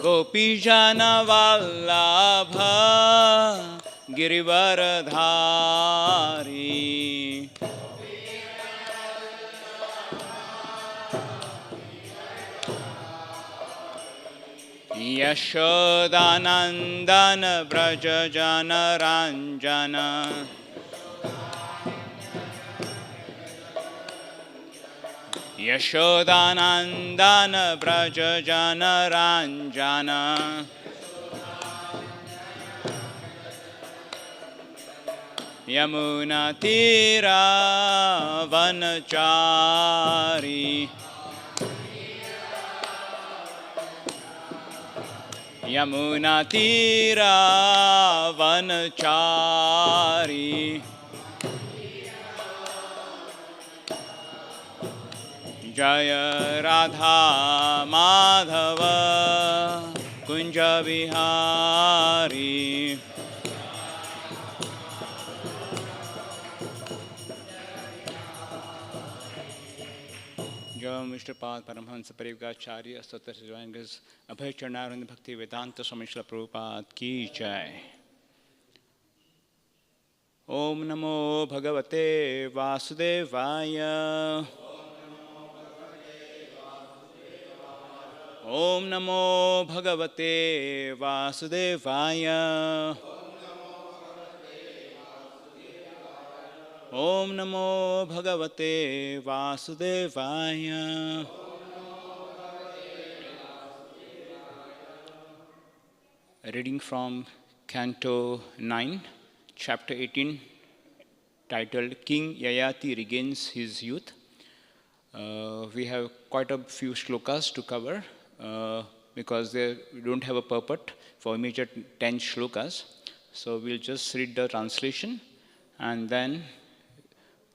Gopijana Vallabha Girivaradhari Yashodanandana Brajajana Ranjana Yashodanandana Brajajana Ranjana Yamuna Tira Vanachari Yamuna Tira Vanachari Jaya Radha Madhava Kunja Vihari Jai Mr. Pad Paramhansa Parivgacharya Satar Sivangas Abhay Charnarand Bhakti Vedanta Swami Srila Prabhupada Ki Jai Om Namo Bhagavate Vasudevaya Om Namo Bhagavate Vasudevaya Om Namo Bhagavate Vasudevaya A reading from Canto 9, Chapter 18, titled King Yayati Regains His Youth. We have quite a few shlokas to cover because we don't have a purport for immediate 10 shlokas. So we'll just read the translation and then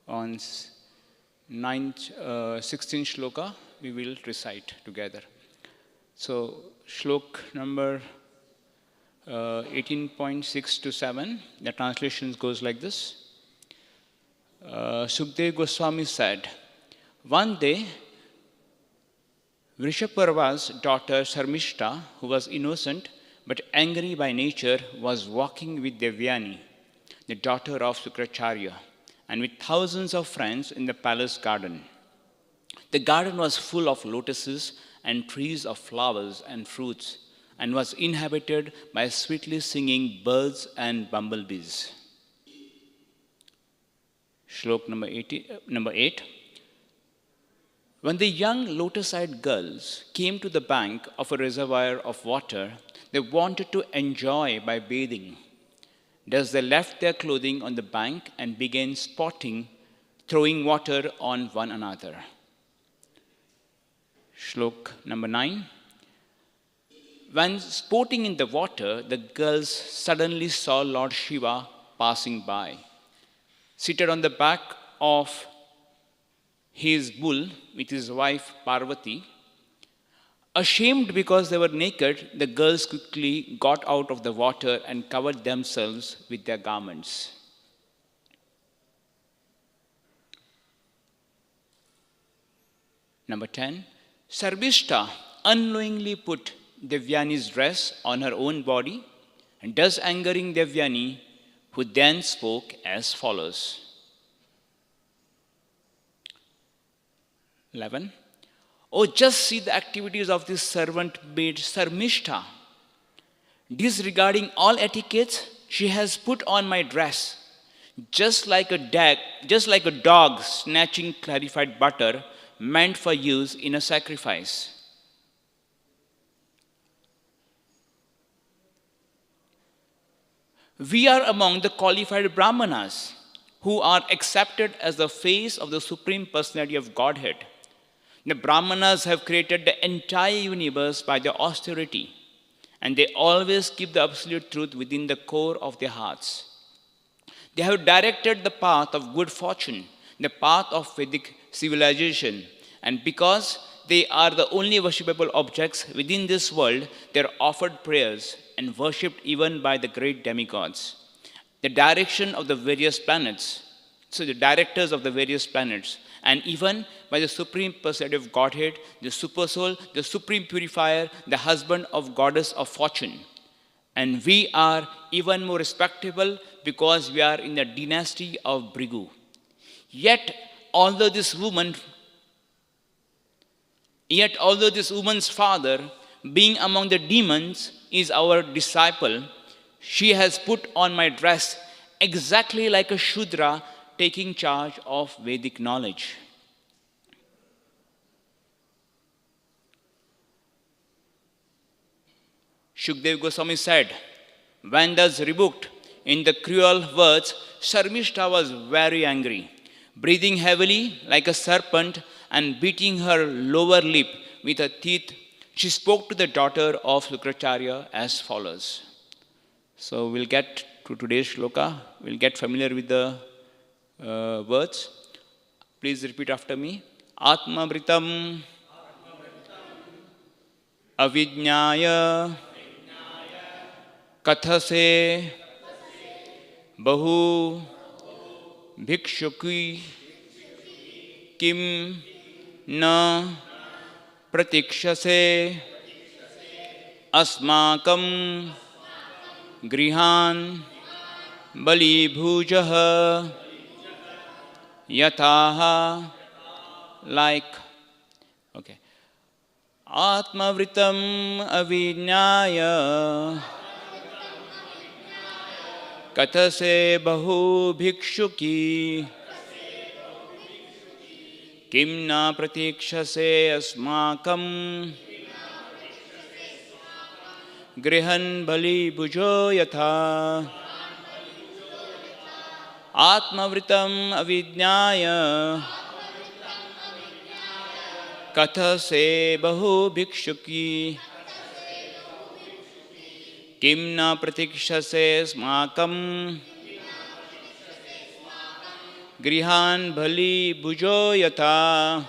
on 16 shloka we will recite together. So shlok number 18.6 to 7, the translation goes like this. Sukdev Goswami said, one day Vrishaparva's daughter Sarmishta, who was innocent but angry by nature, was walking with Devyani, the daughter of Sukracharya, and with thousands of friends in the palace garden. The garden was full of lotuses and trees of flowers and fruits, and was inhabited by sweetly singing birds and bumblebees. Shlok number 8. When the young lotus-eyed girls came to the bank of a reservoir of water, they wanted to enjoy by bathing. Thus they left their clothing on the bank and began sporting, throwing water on one another. Shlok number 9. When sporting in the water, the girls suddenly saw Lord Shiva passing by. Seated on the back of his bull with his wife Parvati, ashamed because they were naked, the girls quickly got out of the water and covered themselves with their garments. Number 10. Sarvishta unknowingly put Devyani's dress on her own body, and thus angering Devyani, who then spoke as follows. 11. Oh, just see the activities of this servant maid Sarmishta. Disregarding all etiquette, she has put on my dress, just like a dog snatching clarified butter meant for use in a sacrifice. We are among the qualified Brahmanas who are accepted as the face of the Supreme Personality of Godhead. The Brahmanas have created the entire universe by their austerity, and they always keep the absolute truth within the core of their hearts. They have directed the path of good fortune, the path of Vedic civilization, and because they are the only worshipable objects within this world, they are offered prayers and worshipped even by the great demigods. The direction of the various planets, so the directors of the various planets, and even by the Supreme Personality of Godhead, the Supersoul, the Supreme Purifier, the husband of Goddess of Fortune. And we are even more respectable because we are in the dynasty of Brigu. Yet, although this woman's father, being among the demons, is our disciple, she has put on my dress exactly like a Shudra taking charge of Vedic knowledge. Shukdev Goswami said, when thus rebuked in the cruel words, Sharmishta was very angry, breathing heavily like a serpent and beating her lower lip with her teeth. She spoke to the daughter of Sukracharya as follows. So we'll get to today's shloka. We'll get familiar with the words. Please repeat after me. Atmamritam avidnyaya kathase bahu bhikshuki kim na pratikshase asmakam grihan balibhujah yataha, like. Okay. Atmavritam avinyaya kathase bahu bhikshuki kimna pratikshase asmakam grihan bali bhujo yatha. Atmavritam avidnyaya kathase bahu bhikshuki kimna pratikshase smakam grihan bali bhujo yatha.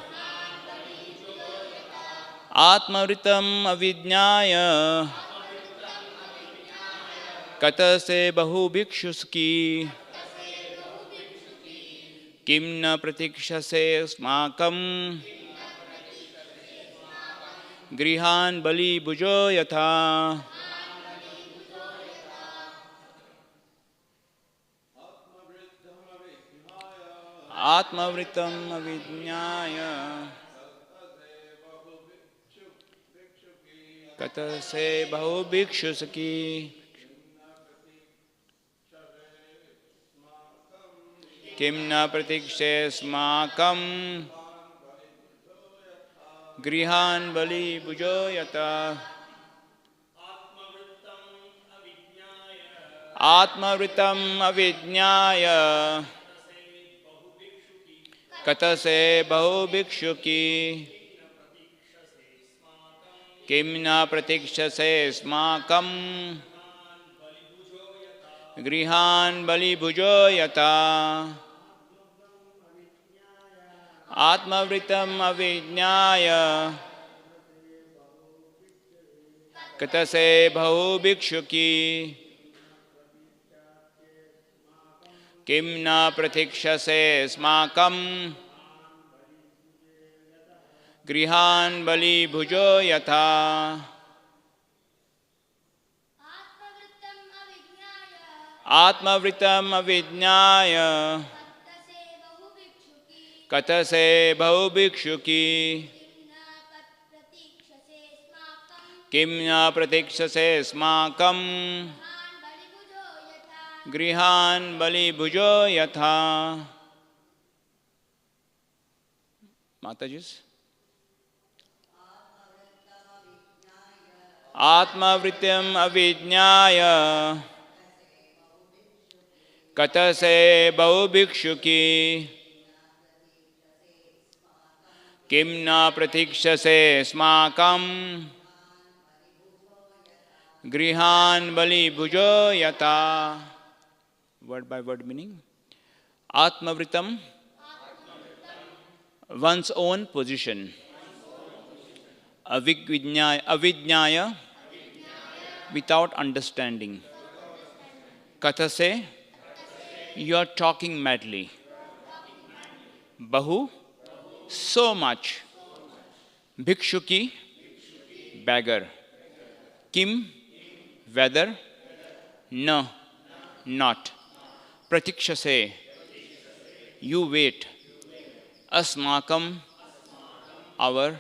Atmavritam avidnyaya kathase bahu bhikshuki kimna pratikshase smakam grihan bali bhujo yatha. Atmavritam avidnyaya kathase bahu bhikshuki kimna pratikshase smakam grihan bali bhujo yata. Atmavritam avidnyaya kathase bahu bhikshuki kimna pratikshase smakam grihan bali bhujo yata. Atmavritam avidnyaya kathase bahu bhikshuki kimna pratikshase smakam grihan bali bhujo yatha. Atmavritam avidnyaya kathase bahu bhikshuki kimna pratikshase smakam grihan bali bhujo yatha. Mataji's. Atmavritam avidnyaya kathase bahu bhikshuki kimna pratikshase smakam grihan bali bhujo yata. Word by word meaning. Atmavritam, one's own position. Avidnyaya, without understanding. Kathase, you are talking madly. Bahu, so much. Bhikshuki, beggar. Kim, whether. No, not. Pratikshase, you wait. Asmakam, our.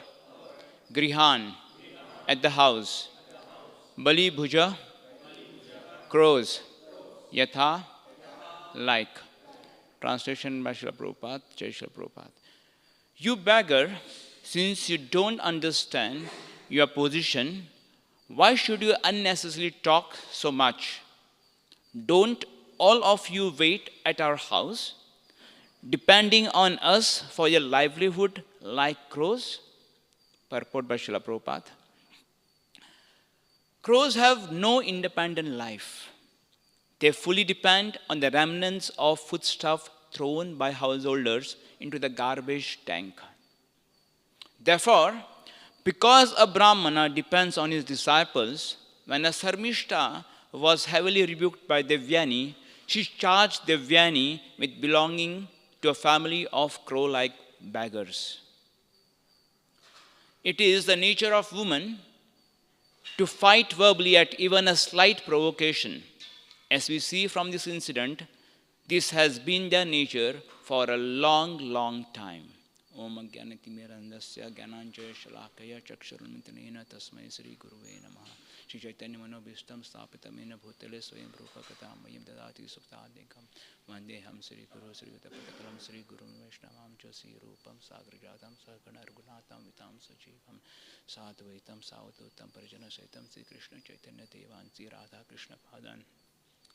Grihan, at the house. Bali bhuja, crows. Yatha, like. Translation by Srila Prabhupada, Jai Srila Prabhupada. You beggar, since you don't understand your position, why should you unnecessarily talk so much? Don't all of you wait at our house, depending on us for your livelihood like crows? Purport by Srila Prabhupada. Crows have no independent life. They fully depend on the remnants of foodstuff thrown by householders into the garbage tank. Therefore, because a Brahmana depends on his disciples, when a Sarmishta was heavily rebuked by Devyani, she charged Devyani with belonging to a family of crow-like beggars. It is the nature of women to fight verbally at even a slight provocation. As we see from this incident, this has been their nature for a long, long time. Om Agyanatimirandasya Gyananjaya Shalakaya Chakshurunmitanena Tasmai Sri Guruve Namaha. Shri Chaitanya Manobhishtam Stapitamena Bhutale Swayam Rupakatam Mayam Dadati Suktadekam Vandeham Sri Guru Sri Utapatakaram Sri Guru Vaishnamam Chasi Rupam Sagrajatam Sakana Argunatam Vitam Sajivam Sadvaitam Savatutam Parjana Saitam Sri Krishna Chaitanya Devan Sri Radha Krishna Padan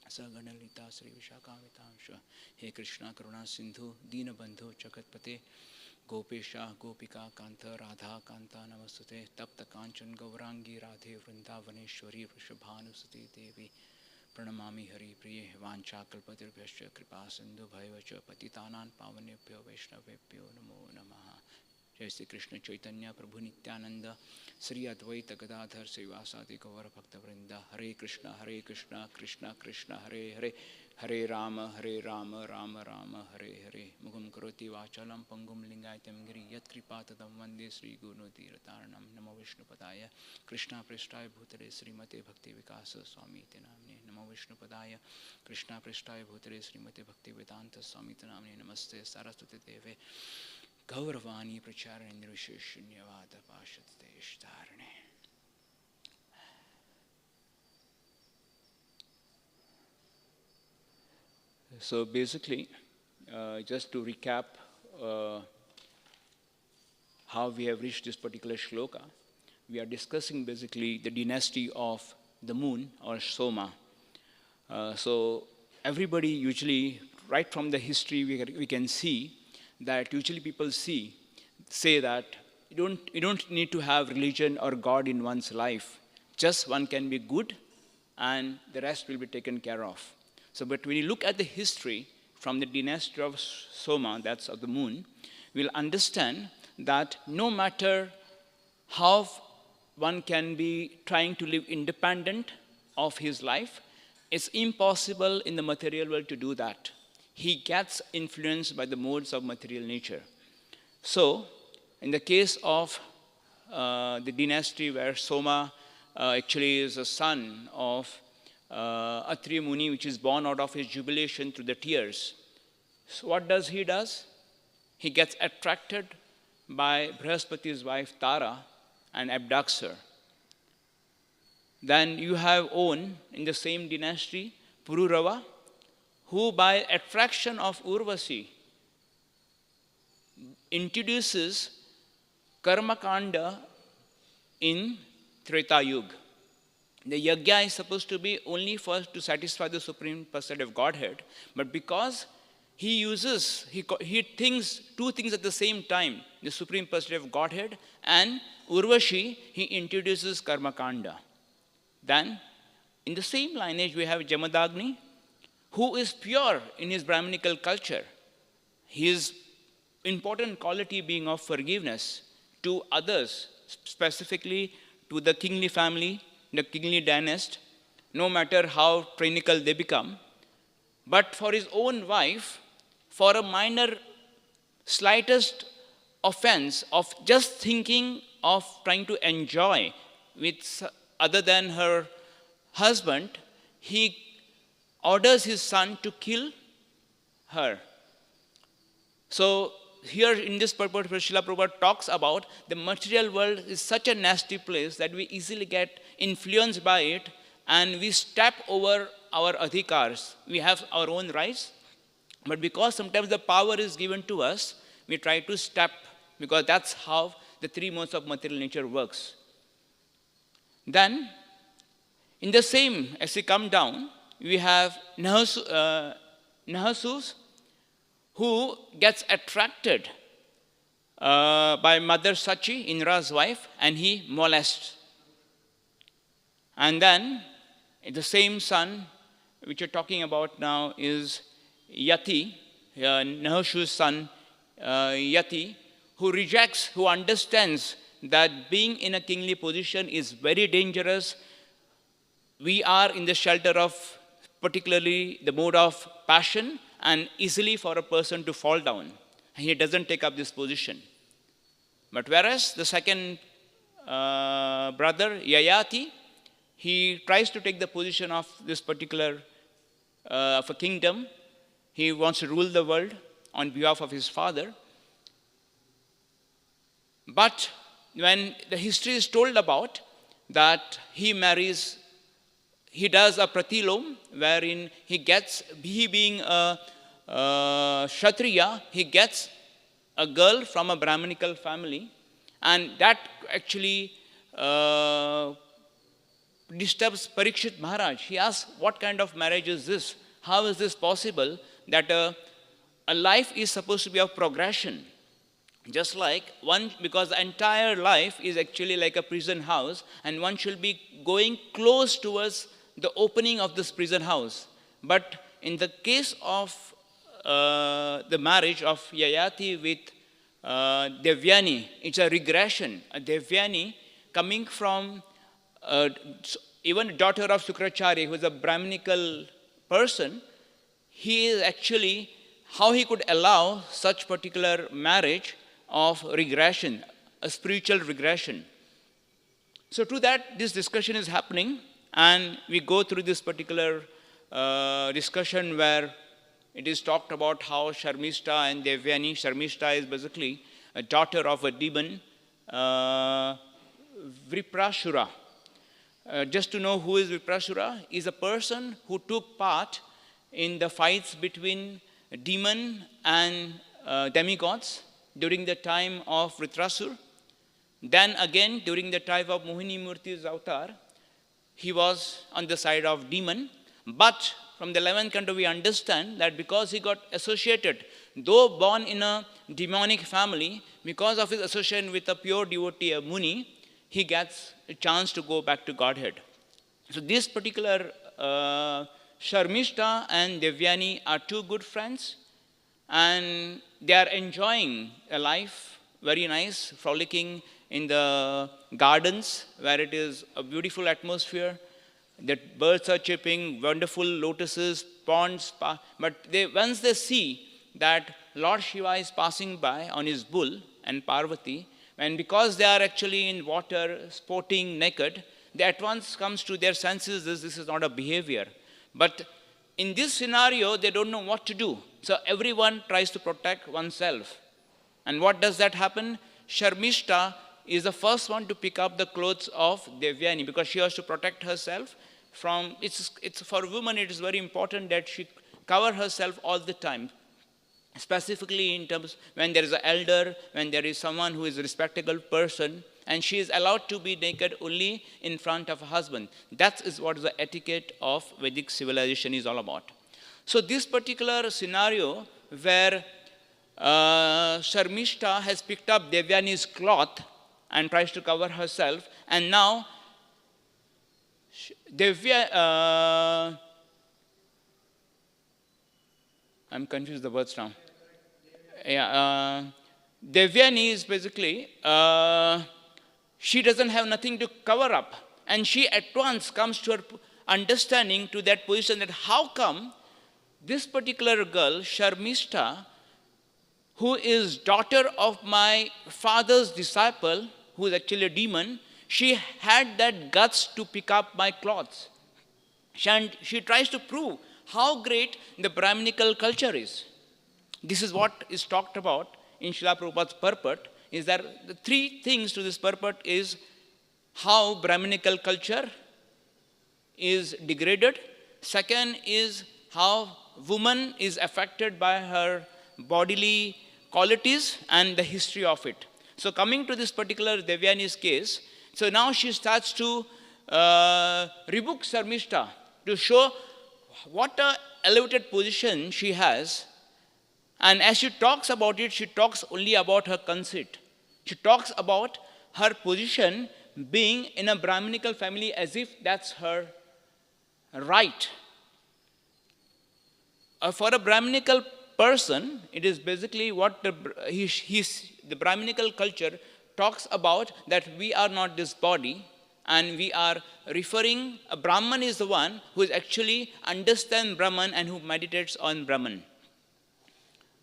Sagana Lita Sri Vishakamitamsha. He Krishna Karuna Sindhu Dina Bandhu Chakatpate Gopesha Gopika Kanta Radha Kanta Namasute Tapta Kanchan Gaurangi Radhe Vrindavaneshwari Vrishabhanusati Devi Pranamami Hari Priye Vancha Kalpatirvyascha Kripa Sindhu Bhaivacha Patitanan Pavanebhyo Vaishnavebhyo Namo Namaha. Jai Sri Krishna Chaitanya Prabhu Nityananda Sri Advaita Gadadhar Srivasadi Gaura Bhakta Vrinda. Hare Krishna Krishna Krishna Hare Hare Hare Rama Rama Rama Hare Hare Mugam Karoti Vachalam Pangum Lingaitam Giri Yat Kripatadam Vande Sri Guru Tirataranam Namo Vishnu Padaya Krishna Prishthaya Bhutale Srimate Bhakti Vikasa Swami Namne Namo Vishnu Padaya Krishna Prishthaya Bhutale Srimate Bhakti Vedanta Swami Namne Namaste Saraswati Deve Gauravani Pracharendra Shunyavada Pashatte Ishtarane. So basically, just to recap how we have reached this particular shloka, we are discussing basically the dynasty of the moon or Soma. So everybody usually, right from the history, we can see that usually people say that you don't need to have religion or God in one's life. Just one can be good and the rest will be taken care of. So, but when you look at the history from the dynasty of Soma, that's of the moon, we'll understand that no matter how one can be trying to live independent of his life, it's impossible in the material world to do that. He gets influenced by the modes of material nature. So, in the case of the dynasty where Soma actually is a son of Atri Muni, which is born out of his jubilation through the tears. So what does? He gets attracted by Brihaspati's wife Tara and abducts her. Then you have On in the same dynasty, Pururava, who by attraction of Urvasi introduces Karmakanda in Treta Yuga. The yajna is supposed to be only first to satisfy the Supreme Personality of Godhead, but because he thinks two things at the same time, the Supreme Personality of Godhead and Urvashi, he introduces Karmakanda. Then, in the same lineage, we have Jamadagni, who is pure in his Brahminical culture. His important quality being of forgiveness to others, specifically to the kingly family, the kingly dynasty, no matter how tyrannical they become. But for his own wife, for a minor, slightest offense of just thinking of trying to enjoy with other than her husband, he orders his son to kill her. So here in this purport, Srila Prabhupada talks about the material world is such a nasty place that we easily get influenced by it and we step over our adhikars. We have our own rights, but because sometimes the power is given to us, we try to step, because that's how the three modes of material nature works. Then, in the same, as we come down, we have Nahasus, who gets attracted by Mother Sachi, Indra's wife, and he molests. And then, the same son, which you're talking about now, is Yati, Nahushu's son, Yati, who rejects, who understands that being in a kingly position is very dangerous. We are in the shelter of particularly the mode of passion, and easily for a person to fall down. And he doesn't take up this position. But whereas the second brother, Yayati, he tries to take the position of this particular of a kingdom. He wants to rule the world on behalf of his father. But when the history is told about that he marries, he does a pratilom, wherein he being a Kshatriya, he gets a girl from a Brahmanical family, and that actually disturbs Parikshit Maharaj. He asks, what kind of marriage is this? How is this possible that a life is supposed to be of progression? Just like one, because the entire life is actually like a prison house, and one should be going close towards the opening of this prison house. But in the case of the marriage of Yayati with Devyani, it's a regression. A Devyani coming from even a daughter of Sukracharya, who is a Brahmanical person, he is actually, how he could allow such particular marriage of regression, a spiritual regression. So to that, this discussion is happening, and we go through this particular discussion where it is talked about how Sharmishta and Devyani, Sharmishta is basically a daughter of a demon, Viprashura. Just to know who is Viprashura, is a person who took part in the fights between demon and demigods during the time of Vritrasur. Then again, during the time of Mohini Murti's avatar, he was on the side of demon. But from the 11th canto, we understand that because he got associated, though born in a demonic family, because of his association with a pure devotee, a Muni, he gets a chance to go back to Godhead. So this particular Sharmishta and Devyani are two good friends, and they are enjoying a life, very nice, frolicking in the gardens where it is a beautiful atmosphere. The birds are chirping, wonderful lotuses, ponds. But once they see that Lord Shiva is passing by on his bull and Parvati, and because they are actually in water, sporting naked, they at once comes to their senses, this is not a behavior. But in this scenario, they don't know what to do. So everyone tries to protect oneself. And what does that happen? Sharmishta is the first one to pick up the clothes of Devyani, because she has to protect herself from, it's for women, it is very important that she cover herself all the time. Specifically in terms when there is an elder, when there is someone who is a respectable person, and she is allowed to be naked only in front of her husband. That is what the etiquette of Vedic civilization is all about. So this particular scenario where Sharmishta has picked up Devyani's cloth and tries to cover herself, and now Devya, I'm confused the words now. Yeah, Devyani is basically, she doesn't have nothing to cover up. And she at once comes to her understanding to that position that how come this particular girl, Sharmishta, who is daughter of my father's disciple, who is actually a demon, she had that guts to pick up my clothes. And she tries to prove how great the Brahminical culture is. This is what is talked about in Srila Prabhupada's purport, is that the three things to this purport is how Brahminical culture is degraded. Second is how woman is affected by her bodily qualities and the history of it. So coming to this particular Devyani's case, so now she starts to rebuke Sarmishta to show what a elevated position she has. And as she talks about it, she talks only about her conceit. She talks about her position being in a Brahminical family as if that's her right. For a Brahminical person, it is basically what the Brahminical culture talks about, that we are not this body, and we are referring, a Brahman is the one who is actually understands Brahman and who meditates on Brahman.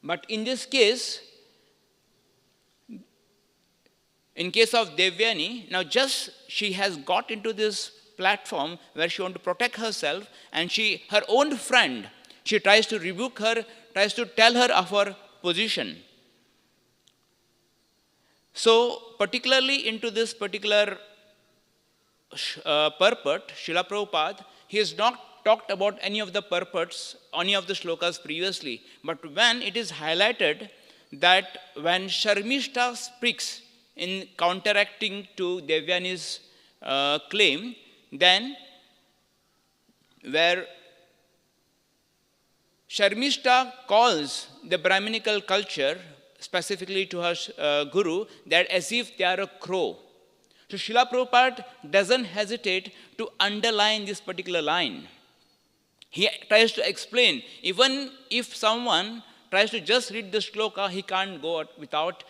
But in this case, in case of Devyani, now just she has got into this platform where she wants to protect herself, and her own friend, she tries to rebuke her, tries to tell her of her position. So, particularly into this particular purport, Srila Prabhupada, he has not talked about any of the purports, any of the shlokas previously. But when it is highlighted that when Sharmishta speaks in counteracting to Devyani's claim, then where Sharmishta calls the Brahminical culture, specifically to her guru, that as if they are a crow. So Srila Prabhupada doesn't hesitate to underline this particular line. He tries to explain, even if someone tries to just read the shloka, he can't go out without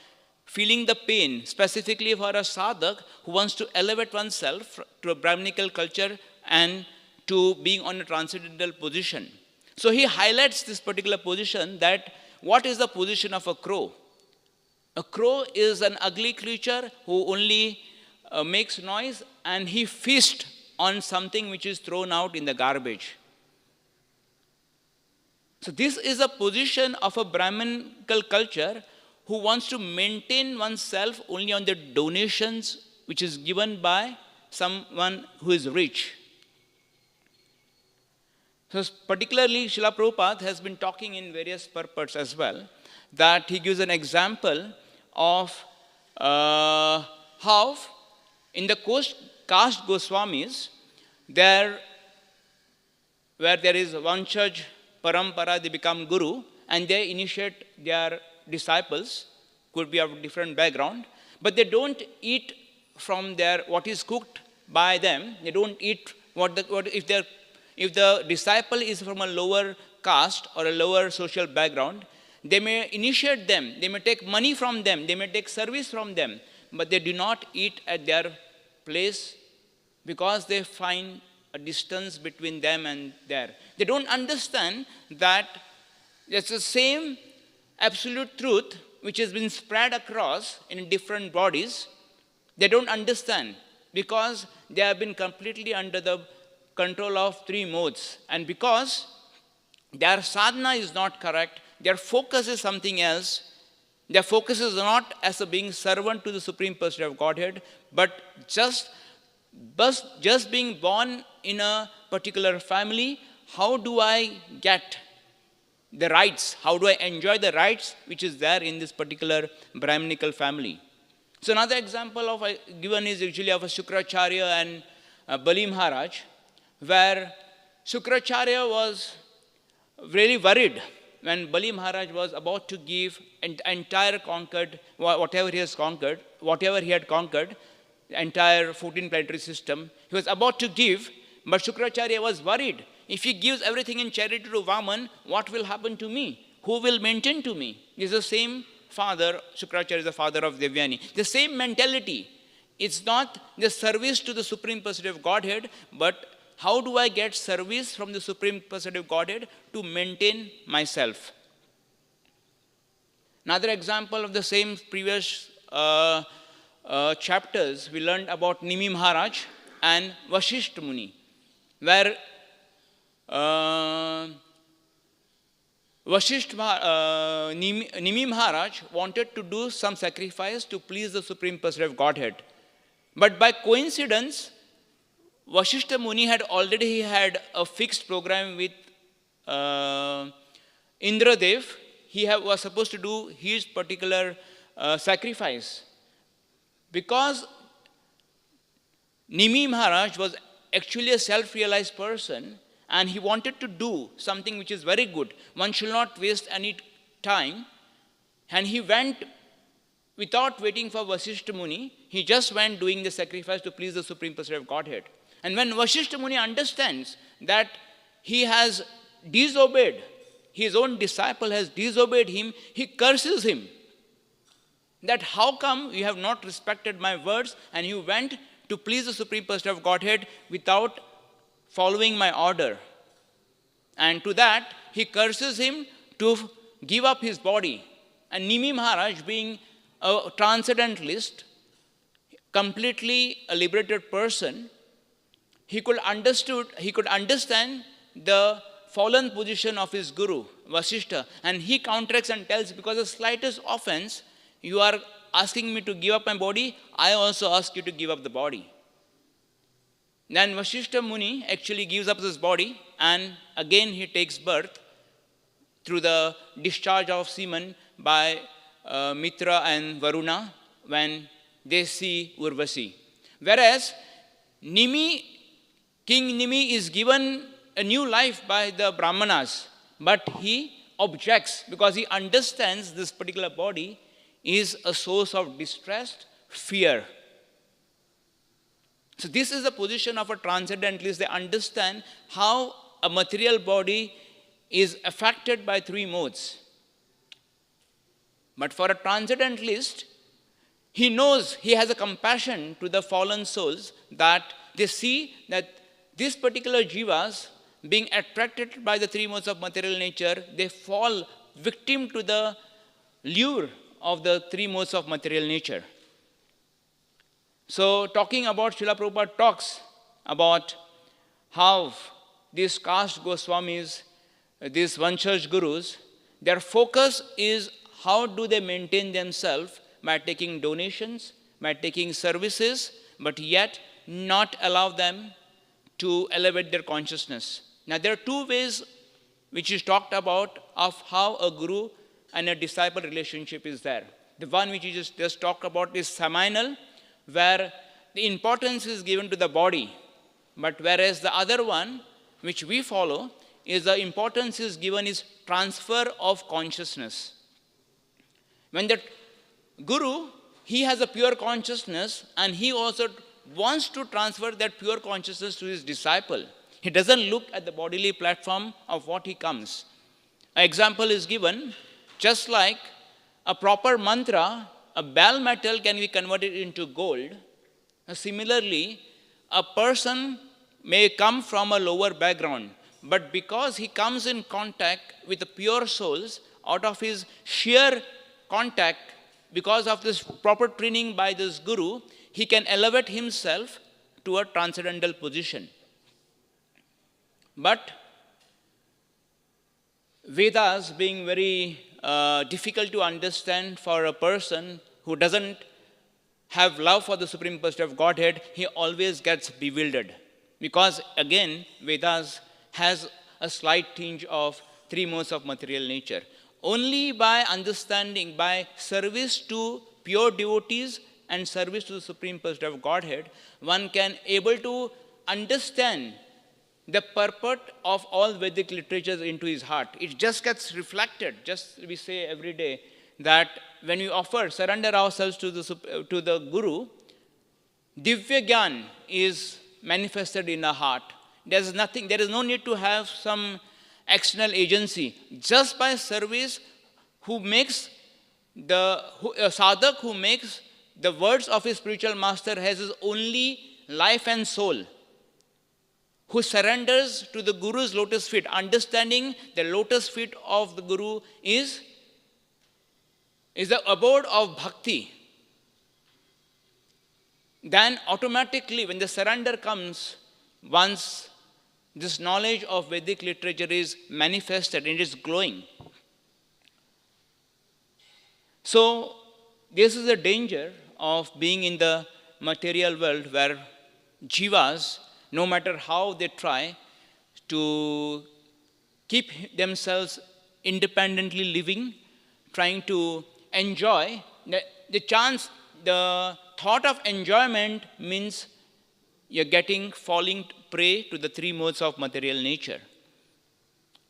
feeling the pain, specifically for a sadhak who wants to elevate oneself to a Brahminical culture and to being on a transcendental position. So he highlights this particular position, that what is the position of a crow? A crow is an ugly creature who only makes noise, and he feasts on something which is thrown out in the garbage. So this is a position of a Brahminical culture who wants to maintain oneself only on the donations which is given by someone who is rich. So particularly Srila Prabhupada has been talking in various purports as well, that he gives an example of how in the caste Goswamis, where there is one church parampara, they become guru, and they initiate their disciples, could be of different background, but they don't eat from what is cooked by them. They don't eat if the disciple is from a lower caste or a lower social background, they may initiate them, they may take money from them, they may take service from them, but they do not eat at their place because they find a distance between them and there. They don't understand that it's the same absolute truth which has been spread across in different bodies. They don't understand because they have been completely under the control of three modes. And because their sadhana is not correct, their focus is something else. Their focus is not as a being servant to the Supreme Personality of Godhead, but just being born in a particular family. How do I get the rights? How do I enjoy the rights which is there in this particular Brahminical family? So another example given is usually of a Shukracharya and Bali Maharaj, where Shukracharya was really worried when Bali Maharaj was about to give entire conquered, whatever he had conquered, the entire 14 planetary system, he was about to give, but Shukracharya was worried. If he gives everything in charity to Vaman, what will happen to me? Who will maintain to me? He is the same father, Shukracharya is the father of Devyani. The same mentality. It's not the service to the Supreme Personality of Godhead, but how do I get service from the Supreme Personality of Godhead to maintain myself? Another example of the same previous chapters, we learned about Nimi Maharaj and Vasishtha Muni, where Nimi Maharaj wanted to do some sacrifice to please the Supreme Personality of Godhead. But by coincidence, Vasishtha Muni had already had a fixed program with Indradev. He was supposed to do his particular sacrifice. Because Nimi Maharaj was actually a self-realized person, and he wanted to do something which is very good. One should not waste any time. And he went without waiting for Vasishtha Muni. He just went doing the sacrifice to please the Supreme Personality of Godhead. And when Vasishtha Muni understands that he has disobeyed, his own disciple has disobeyed him, he curses him. That how come you have not respected my words and you went to please the Supreme Personality of Godhead without following my order? And to that, he curses him to give up his body. And Nimi Maharaj, being a transcendentalist, completely a liberated person, he could understand the fallen position of his guru, Vasishtha, and he counteracts and tells, because the slightest offense, you are asking me to give up my body, I also ask you to give up the body. Then Vasishtha Muni actually gives up his body, and again he takes birth through the discharge of semen by Mitra and Varuna when they see Urvasi. Whereas King Nimi is given a new life by the Brahmanas, but he objects because he understands this particular body is a source of distress, fear. So this is the position of a transcendentalist. They understand how a material body is affected by three modes. But for a transcendentalist, he knows, he has a compassion to the fallen souls, that they see that these particular jivas, being attracted by the three modes of material nature, they fall victim to the lure of the three modes of material nature. So talking about, Srila Prabhupada talks about how these caste Goswamis, these Vanshaj Gurus, their focus is how do they maintain themselves by taking donations, by taking services, but yet not allow them to elevate their consciousness. Now there are two ways which is talked about of how a guru and a disciple relationship is there. The one which you just talked about is seminal, where the importance is given to the body. But whereas the other one, which we follow, is the importance is given is transfer of consciousness. When the guru, he has a pure consciousness and he also wants to transfer that pure consciousness to his disciple. He doesn't look at the bodily platform of what he comes. An example is given, just like a proper mantra, a bell metal can be converted into gold. Similarly, a person may come from a lower background, but because he comes in contact with the pure souls, out of his sheer contact, because of this proper training by this guru, he can elevate himself to a transcendental position. But Vedas being very difficult to understand for a person who doesn't have love for the Supreme Personality of Godhead, he always gets bewildered. Because again, Vedas has a slight tinge of three modes of material nature. Only by understanding, by service to pure devotees and service to the Supreme Personality of Godhead, one can able to understand the purport of all Vedic literatures into his heart. It just gets reflected. Just we say every day that when we offer, surrender ourselves to the Guru, Divya Gyan is manifested in our heart. There is no need to have some external agency. Just by service, a sadhak who makes the words of his spiritual master has his only life and soul, who surrenders to the Guru's lotus feet, understanding the lotus feet of the Guru is is the abode of bhakti, then automatically when the surrender comes, once this knowledge of Vedic literature is manifested and it is glowing. So this is the danger of being in the material world where jivas, no matter how they try to keep themselves independently living, trying to enjoy, the thought of enjoyment means you're falling prey to the three modes of material nature.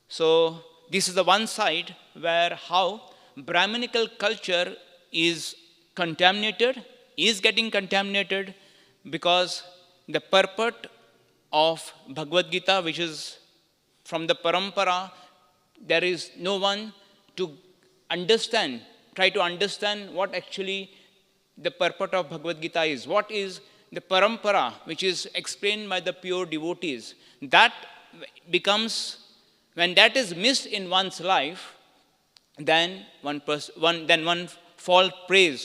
So this is the one side where how Brahminical culture is getting contaminated, because the purport of Bhagavad Gita, which is from the parampara, there is no one to try to understand what actually the purport of Bhagavad Gita is. What is the parampara, which is explained by the pure devotees? That becomes, when that is missed in one's life, then one falls prey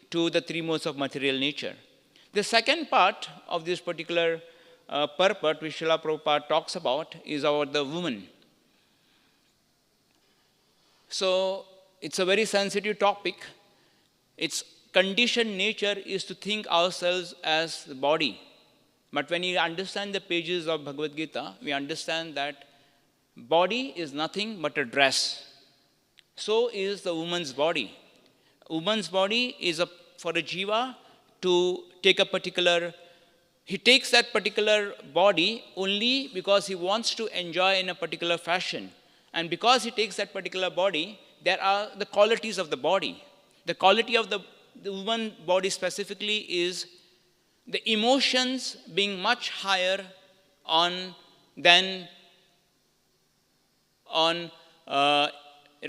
to the three modes of material nature. The second part of this particular purport, which Srila Prabhupada talks about, is about the woman. So it's a very sensitive topic. Its conditioned nature is to think ourselves as the body. But when you understand the pages of Bhagavad Gita, we understand that body is nothing but a dress. So is the woman's body. Woman's body is for a jiva to take he takes that particular body only because he wants to enjoy in a particular fashion. And because he takes that particular body, there are the qualities of the body. The quality of the woman body specifically is the emotions being much higher than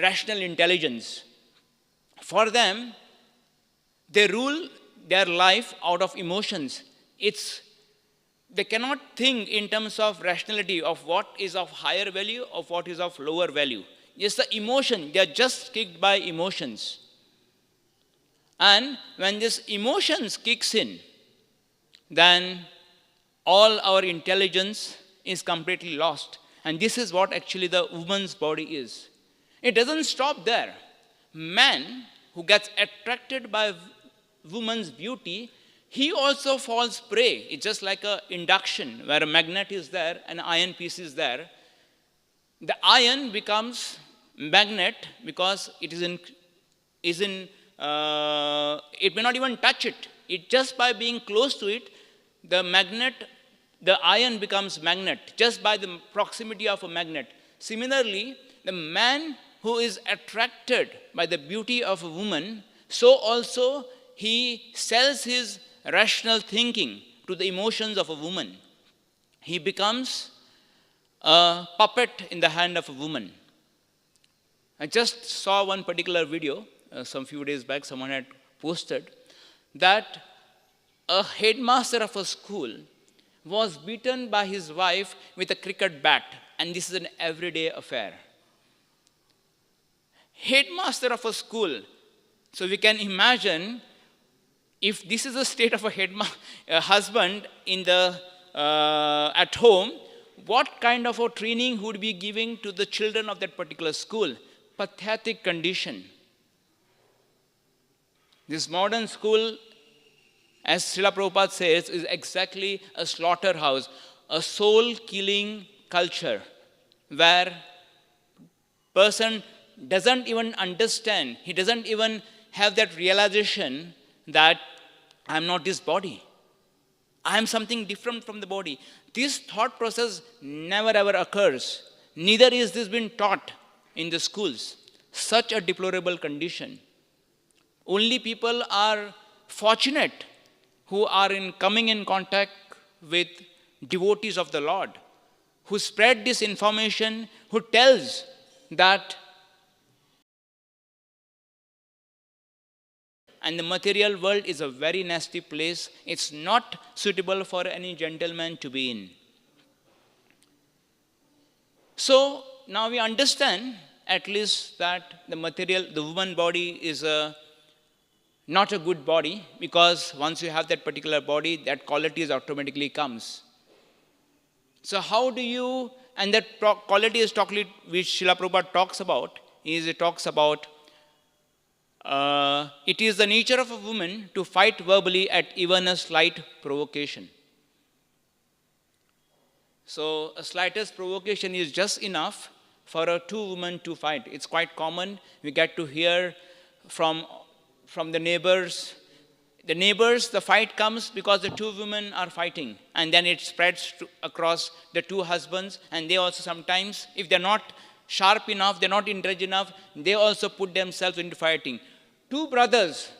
rational intelligence. For them, they rule their life out of emotions. They cannot think in terms of rationality of what is of higher value, of what is of lower value. It's the emotion. They are just kicked by emotions. And when this emotions kicks in, then all our intelligence is completely lost. And this is what actually the woman's body is. It doesn't stop there. Man who gets attracted by woman's beauty, he also falls prey. It's just like an induction where a magnet is there and an iron piece is there. The iron becomes magnet because it may not even touch it. It just by being close to it, the iron becomes magnet just by the proximity of a magnet. Similarly, the man who is attracted by the beauty of a woman, so also he sells his rational thinking to the emotions of a woman. He becomes a puppet in the hand of a woman. I just saw one particular video, some few days back, someone had posted that a headmaster of a school was beaten by his wife with a cricket bat, and this is an everyday affair. Headmaster of a school. So we can imagine if this is the state of a husband at home, what kind of a training would be giving to the children of that particular school? Pathetic condition. This modern school, as Srila Prabhupada says, is exactly a slaughterhouse, a soul-killing culture, where person doesn't even understand, he doesn't even have that realization that I'm not this body. I am something different from the body. This thought process never ever occurs. Neither is this been taught in the schools. Such a deplorable condition. Only people are fortunate who are coming in contact with devotees of the Lord, who spread this information, who tells that and the material world is a very nasty place. It's not suitable for any gentleman to be in. So now we understand, at least that the woman body is not a good body, because once you have that particular body, that quality automatically comes. So how do you, and that quality is totally, which Srila Prabhupada talks about, it talks about, it is the nature of a woman to fight verbally at even a slight provocation. So a slightest provocation is just enough for a two women to fight. It's quite common. We get to hear from the neighbors. The neighbors, the fight comes because the two women are fighting, and then it spreads across the two husbands, and they also sometimes, if they're not sharp enough, they're not intelligent enough, they also put themselves into fighting. Two brothers,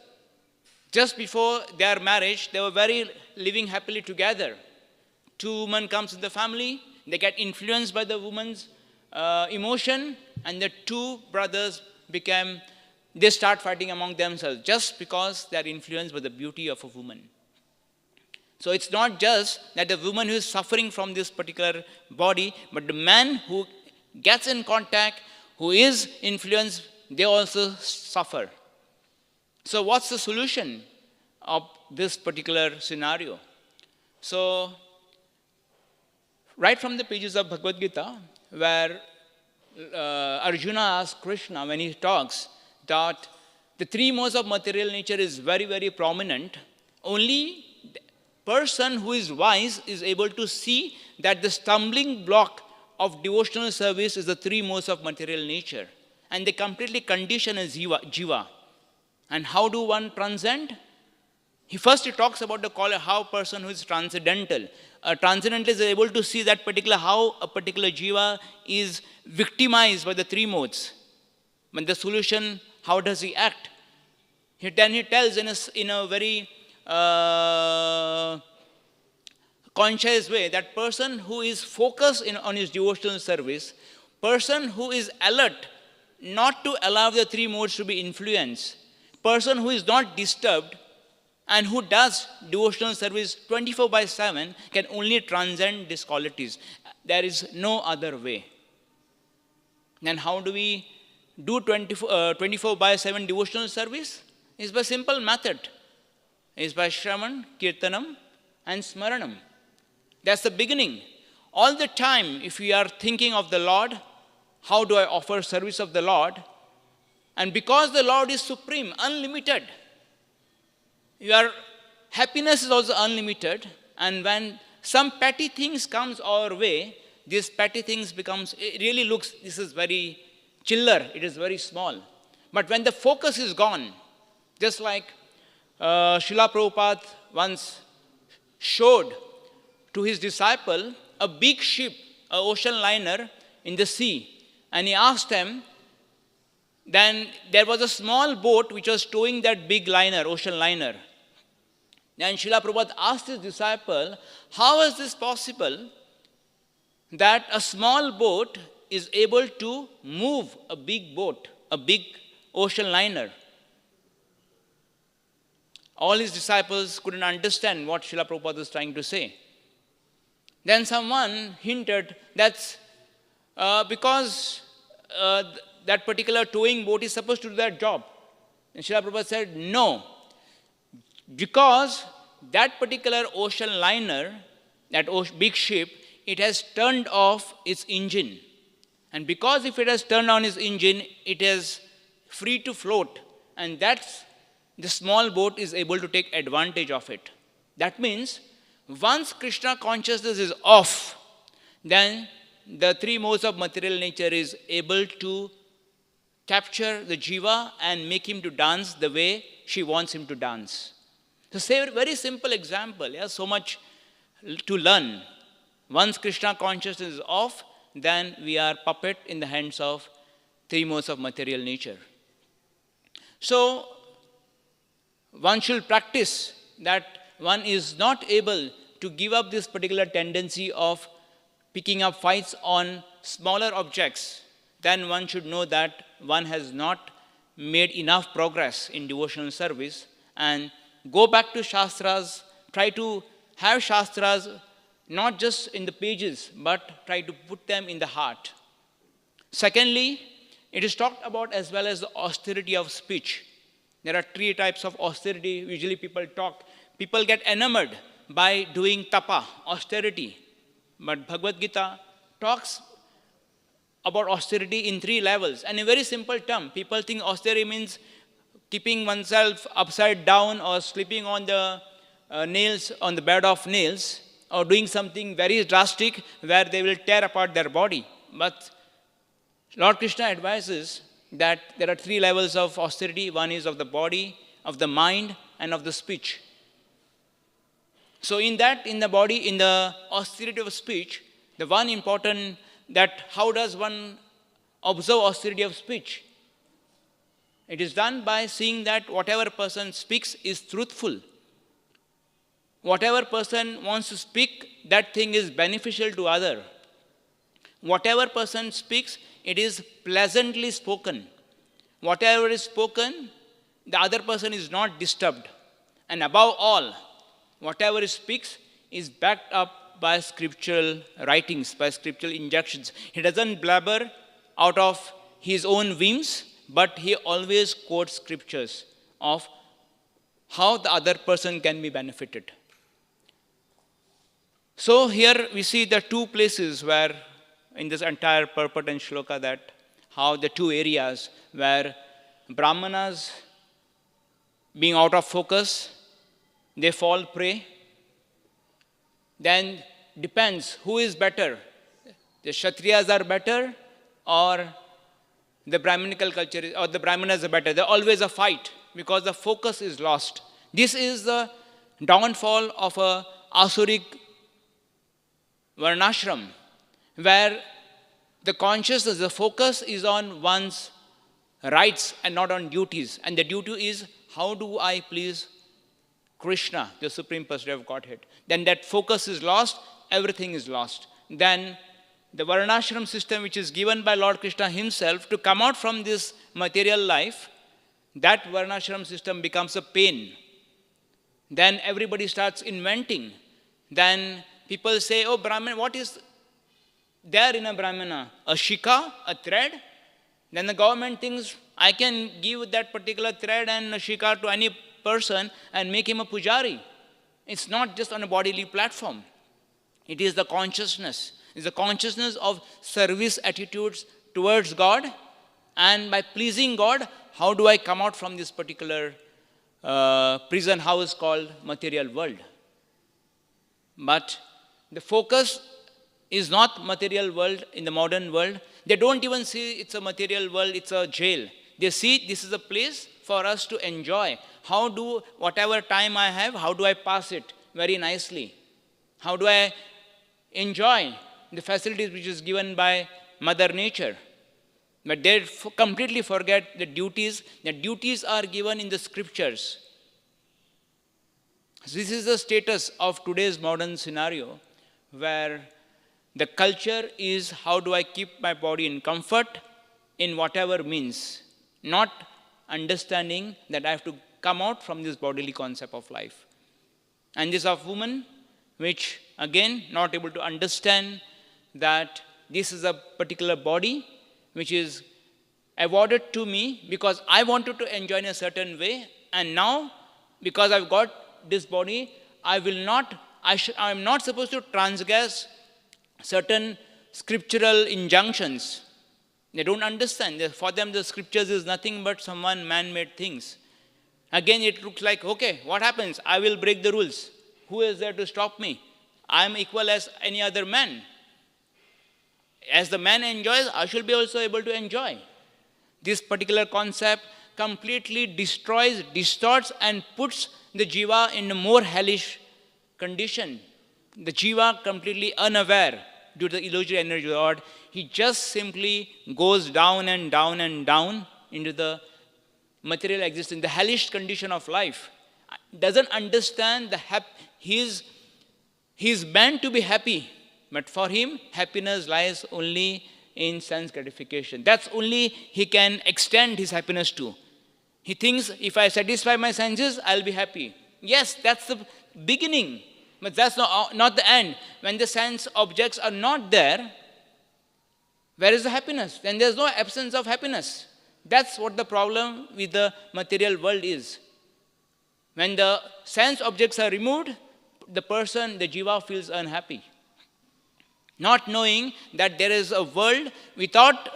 just before their marriage, they were living happily together. Two women comes in the family, they get influenced by the woman's emotion, and the two brothers they start fighting among themselves just because they are influenced by the beauty of a woman. So it's not just that the woman who is suffering from this particular body, but the man who gets in contact, who is influenced, they also suffer. So what's the solution of this particular scenario? So right from the pages of Bhagavad Gita, where Arjuna asks Krishna, when he talks, that the three modes of material nature is very, very prominent. Only the person who is wise is able to see that the stumbling block of devotional service is the three modes of material nature. And they completely condition a jiva. And how do one transcend? He talks about how a person who is transcendental. A transcendental is able to see that how a particular jiva is victimized by the three modes. But the solution, how does he act? Then he tells in a very conscious way that person who is focused on his devotional service, person who is alert not to allow the three modes to be influenced, person who is not disturbed and who does devotional service 24/7 can only transcend these qualities. There is no other way. Then how do we do 24/7 devotional service? Is by simple method. Is by Shravan, Kirtanam and Smaranam. That's the beginning. All the time, if we are thinking of the Lord, how do I offer service of the Lord? And because the Lord is supreme, unlimited, your happiness is also unlimited. And when some petty things comes our way, these petty things it really looks, this is very chiller, it is very small. But when the focus is gone, just like Srila Prabhupada once showed to his disciple a big ship, an ocean liner in the sea. And he asked them, then there was a small boat which was towing that big liner, ocean liner. Then Srila Prabhupada asked his disciple, how is this possible that a small boat is able to move a big boat, a big ocean liner? All his disciples couldn't understand what Srila Prabhupada was trying to say. Then someone hinted that's because that particular towing boat is supposed to do that job. And Srila Prabhupada said, no. Because that particular ocean liner, that big ship, it has turned off its engine. And because if it has turned on its engine, it is free to float. And that's the small boat is able to take advantage of it. That means once Krishna consciousness is off, then the three modes of material nature is able to capture the jiva and make him to dance the way she wants him to dance. So say a very simple example, so much to learn. Once Krishna consciousness is off, then we are puppet in the hands of three modes of material nature. So one should practice that one is not able to give up this particular tendency of picking up fights on smaller objects. Then one should know that one has not made enough progress in devotional service, and go back to Shastras, try to have Shastras not just in the pages, but try to put them in the heart. Secondly, It is talked about as well as the austerity of speech. There are three types of austerity. Usually people talk. People get enamored by doing tapa, austerity. But Bhagavad Gita talks about austerity in three levels. And a very simple term. People think austerity means keeping oneself upside down or sleeping on the nails, on the bed of nails, or doing something very drastic where they will tear apart their body. But Lord Krishna advises that there are three levels of austerity. One is of the body, of the mind, and of the speech. So in the body, in the austerity of speech, the one important that how does one observe austerity of speech? It is done by seeing that whatever person speaks is truthful. Whatever person wants to speak, that thing is beneficial to other. Whatever person speaks, it is pleasantly spoken. Whatever is spoken, the other person is not disturbed. And above all, whatever he speaks is backed up by scriptural writings, by scriptural injections. He doesn't blabber out of his own whims, but he always quotes scriptures of how the other person can be benefited. So here we see the two places where, in this entire purport and shloka, that how the two areas where Brahmanas, being out of focus, they fall prey. Then depends who is better. The Kshatriyas are better or the Brahminical culture or the Brahmanas are better. There's always a fight because the focus is lost. This is the downfall of a Asuric Varnashram, where the consciousness, the focus is on one's rights and not on duties. And the duty is, how do I please Krishna, the Supreme Personality of Godhead? Then that focus is lost, everything is lost. Then the Varnashram system, which is given by Lord Krishna himself to come out from this material life, that Varnashram system becomes a pain. Then everybody starts inventing. Then people say, oh, Brahman, what is there in a Brahmana? A shika, a thread? Then the government thinks, I can give that particular thread and a shika to any person and make him a pujari. It's not just on a bodily platform. It is the consciousness. It's the consciousness of service attitudes towards God. And by pleasing God, how do I come out from this particular prison house called material world? But the focus is not material world in the modern world. They don't even see it's a material world, it's a jail. They see this is a place for us to enjoy. How do, whatever time I have, how do I pass it very nicely? How do I enjoy the facilities which is given by Mother Nature? But they completely forget the duties. The duties are given in the scriptures. So this is the status of today's modern scenario, where the culture is how do I keep my body in comfort in whatever means, not understanding that I have to come out from this bodily concept of life. And this of woman, which again not able to understand that this is a particular body which is awarded to me because I wanted to enjoy in a certain way, and now because I've got this body, I'm not supposed to transgress certain scriptural injunctions. They don't understand. For them, the scriptures is nothing but some man-made things. Again, it looks like, okay, what happens? I will break the rules. Who is there to stop me? I am equal as any other man. As the man enjoys, I should be also able to enjoy. This particular concept completely destroys, distorts, and puts the jiva in a more hellish condition. The jiva completely unaware due to the illusory energy of the Lord. He just simply goes down and down and down into the material existence, the hellish condition of life. Doesn't understand he's meant to be happy, but for him, happiness lies only in sense gratification. That's only he can extend his happiness to. He thinks, if I satisfy my senses, I'll be happy. Yes, that's the beginning, but that's not the end. When the sense objects are not there, Where is the happiness? Then there's no absence of happiness. That's what the problem with the material world is. When the sense objects are removed, the person, the jiva, feels unhappy. Not knowing that there is a world without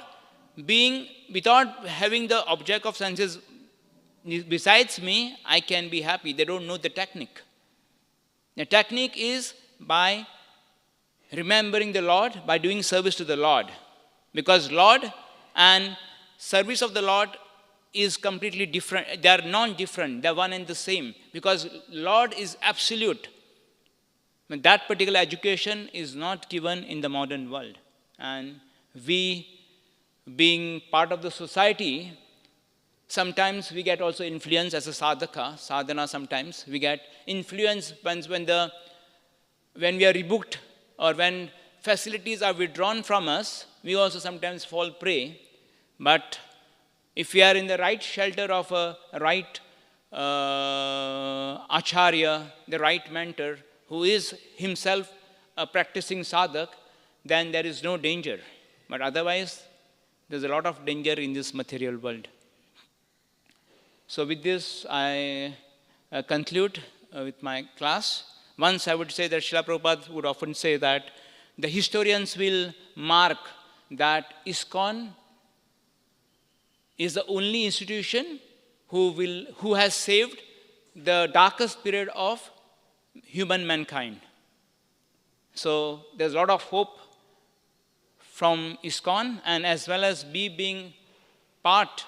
having the object of senses besides me, I can be happy. They don't know the technique. The technique is by remembering the Lord, by doing service to the Lord. Because Lord and service of the Lord is completely different. They are non-different. They are one and the same. Because Lord is absolute. But that particular education is not given in the modern world. And we, being part of the society, sometimes we get also influence as a sadhana sometimes. We get influence when we are rebooked or when facilities are withdrawn from us, we also sometimes fall prey. But if we are in the right shelter of a right acharya, the right mentor, who is himself a practicing sadhak, then there is no danger. But otherwise, there's a lot of danger in this material world. So with this, I conclude with my class. Once I would say that Srila Prabhupada would often say that the historians will mark that ISKCON is the only institution who has saved the darkest period of human mankind. So there's a lot of hope from ISKCON, and as well as being part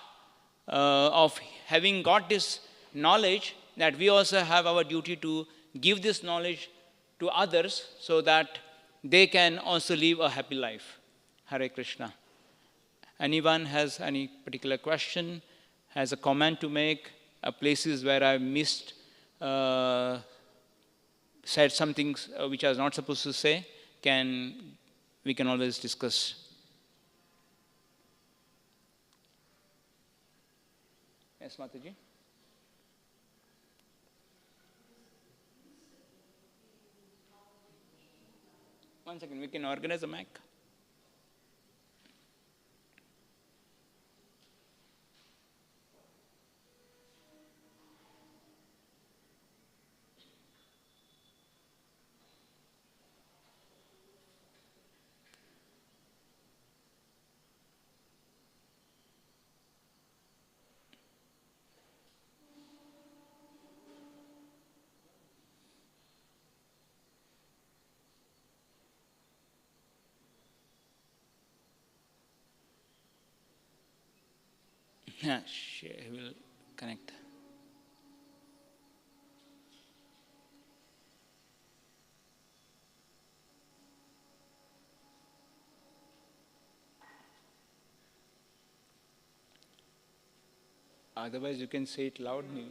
of having got this knowledge, that we also have our duty to give this knowledge to others so that they can also live a happy life. Hare Krishna. Anyone has any particular question, has a comment to make, places where I missed, said something which I was not supposed to say, we can always discuss. Yes, Mataji? One second, we can organize a mic. Yeah, sure, we will connect. Otherwise, you can say it loudly.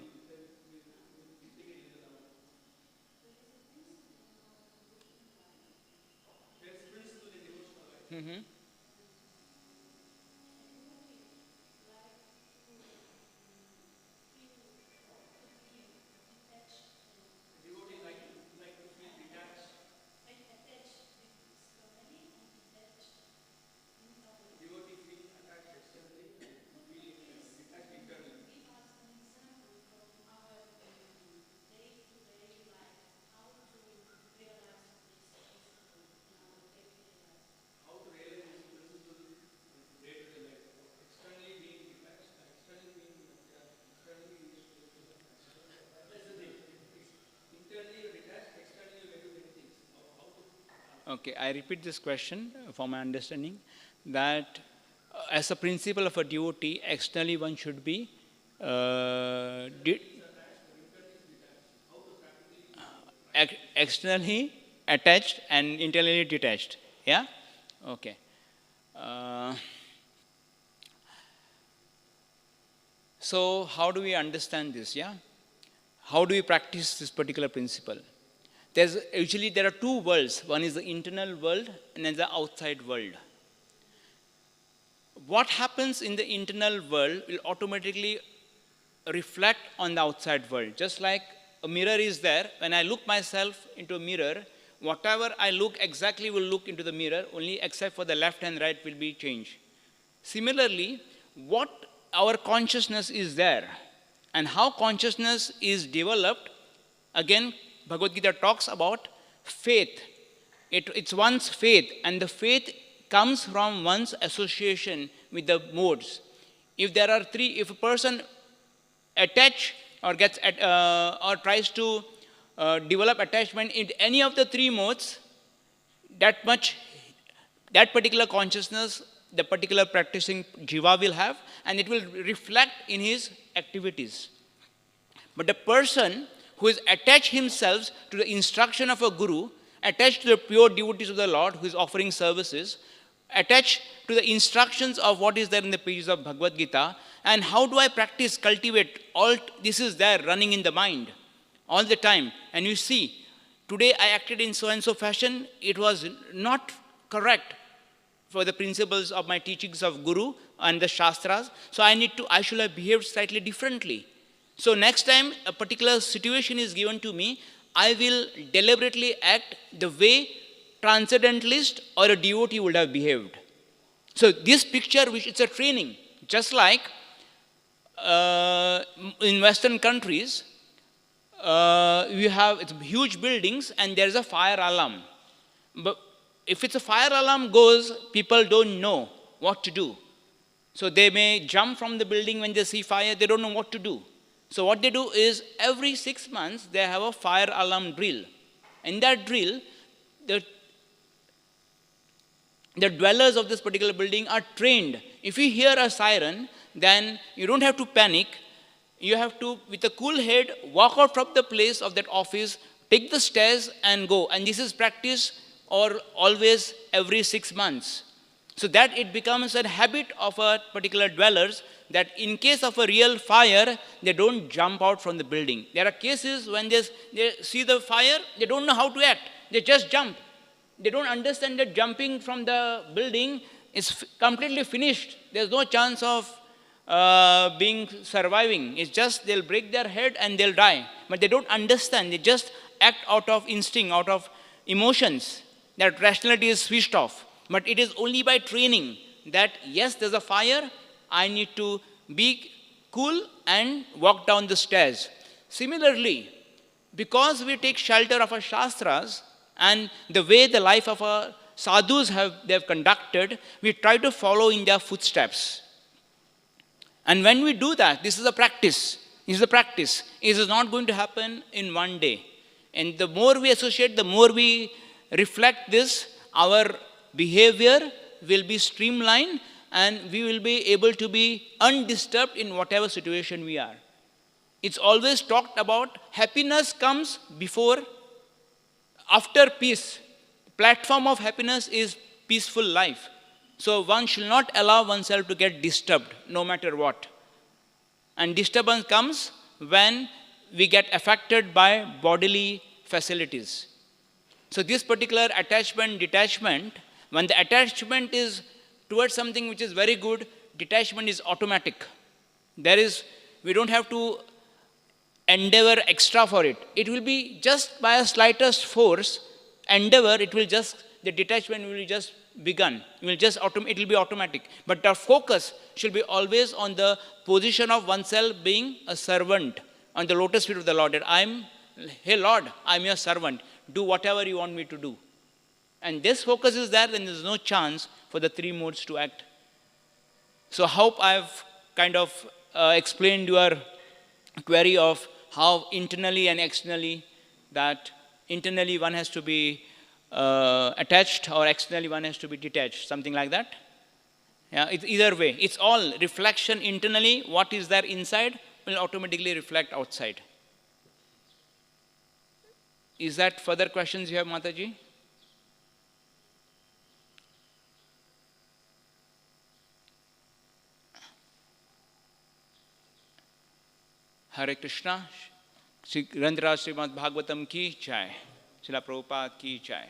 Mm-hmm. Okay, I repeat this question for my understanding, that as a principle of a devotee, externally one should be externally attached and internally detached. Yeah? Okay. So how do we understand this? Yeah? How do we practice this particular principle? Usually there are two worlds. One is the internal world and then the outside world. What happens in the internal world will automatically reflect on the outside world. Just like a mirror is there, when I look myself into a mirror, whatever I look exactly will look into the mirror, only except for the left and right will be changed. Similarly, what our consciousness is there and how consciousness is developed, again, Bhagavad Gita talks about faith. It's one's faith, and the faith comes from one's association with the modes. If there are three, if a person attach or gets or tries to develop attachment in any of the three modes, that particular consciousness, the particular practicing jiva will have, and it will reflect in his activities. But the person who is attached himself to the instruction of a guru, attached to the pure devotees of the Lord who is offering services, attached to the instructions of what is there in the pages of Bhagavad Gita, and how do I practice, cultivate, all this is there running in the mind all the time. And you see, today I acted in so and so fashion, it was not correct for the principles of my teachings of Guru and the Shastras, so I should have behaved slightly differently. So next time a particular situation is given to me, I will deliberately act the way transcendentalist or a devotee would have behaved. So this picture, which it's a training, just like in Western countries, you have huge buildings and there's a fire alarm. But if it's a fire alarm goes, people don't know what to do. So they may jump from the building when they see fire, they don't know what to do. So what they do is every 6 months they have a fire alarm drill. In that drill, the dwellers of this particular building are trained. If you hear a siren, then you don't have to panic. You have to, with a cool head, walk out from the place of that office, take the stairs and go. And this is practice or always every 6 months. So that it becomes a habit of a particular dwellers that in case of a real fire, they don't jump out from the building. There are cases when they see the fire, they don't know how to act. They just jump. They don't understand that jumping from the building is completely finished. There's no chance of surviving. It's just they'll break their head and they'll die. But they don't understand. They just act out of instinct, out of emotions. That rationality is switched off. But it is only by training that, yes, there's a fire, I need to be cool and walk down the stairs. Similarly, because we take shelter of our Shastras and the way the life of our sadhus they have conducted, we try to follow in their footsteps. And when we do that, this is a practice. This is a practice. It is not going to happen in one day. And the more we associate, the more we reflect this, our behavior will be streamlined and we will be able to be undisturbed in whatever situation we are. It's always talked about happiness comes after peace. Platform of happiness is peaceful life. So one should not allow oneself to get disturbed no matter what. And disturbance comes when we get affected by bodily facilities. So this particular attachment, detachment, when the attachment is towards something which is very good, detachment is automatic. We don't have to endeavor extra for it. It will be just by a slightest force, endeavor, the detachment will just begun. It will be automatic. But our focus should be always on the position of oneself being a servant, on the lotus feet of the Lord. That hey Lord, I'm your servant. Do whatever you want me to do. And this focus is there, then there's no chance for the three modes to act. So hope I've kind of explained your query of how internally and externally, that internally one has to be attached or externally one has to be detached, something like that. Yeah, it's either way. It's all reflection internally. What is there inside will automatically reflect outside. Is that further questions you have, Mataji? Hare Krishna. Srimad Bhagavatam ki jai. Srila Prabhupada ki jai.